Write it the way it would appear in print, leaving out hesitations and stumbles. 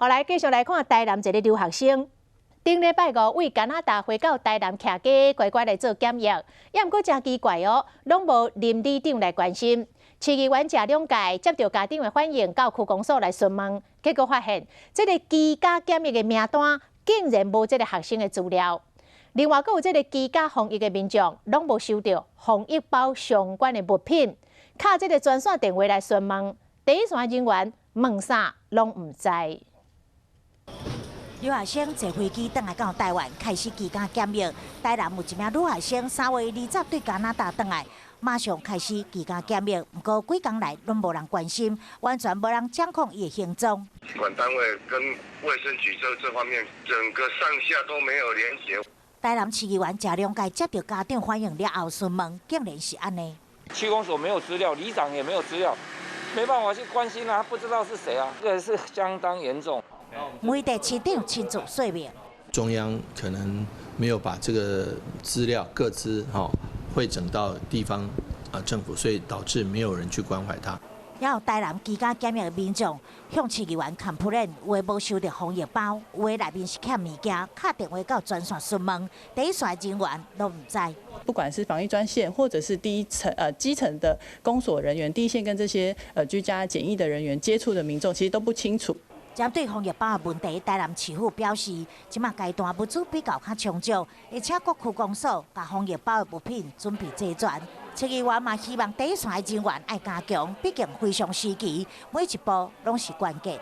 后来继续来看台南一个留学生，顶礼拜五为加拿大回到台南徛家，乖乖来做检疫，也毋过真奇怪哦，拢无林里长来关心。市议员谢两届接到家长的反映，到区公所来询问，结果发现这个居家检疫的名单竟然无这个学生的资料。另外，阁有这个居家防疫的民众，拢无收到防疫包相关的物品，敲这个专线电话来询问，第一线人员问啥拢毋知。留学生坐飞机返来到台湾，开始居家检疫。台南有一名留学生3月20对加拿大返来，马上开始居家检疫。不过几天来拢无人关心，完全无人掌控伊的行踪。管单位跟卫生局这方面，整个上下都没有连结。台南市议员谢两届接到家长反映了后询问，竟然是安尼。区公所没有资料，里长也没有资料，没办法去关心啊，不知道是谁啊，这个是相当严重。媒体市长亲自说明，中央可能没有把这个资料各资汇整到地方政府，所以导致没有人去关怀它。也有台南居家检疫的民众向市议员 complain， 有的无收到防疫包，有的内面是欠物件，打电话到专线询问，第一线人员都唔知。不管是防疫专线，或者是基层的公所人员，第一线跟这些居家检疫的人员接触的民众，其实都不清楚。针对防疫包的问题，台南市府表示，即马阶段物资比较充足，而且各区公所把防疫包的物品准备齐全。市议员嘛希望第一线的人员爱加强，毕竟非常时期，每一步拢是关键。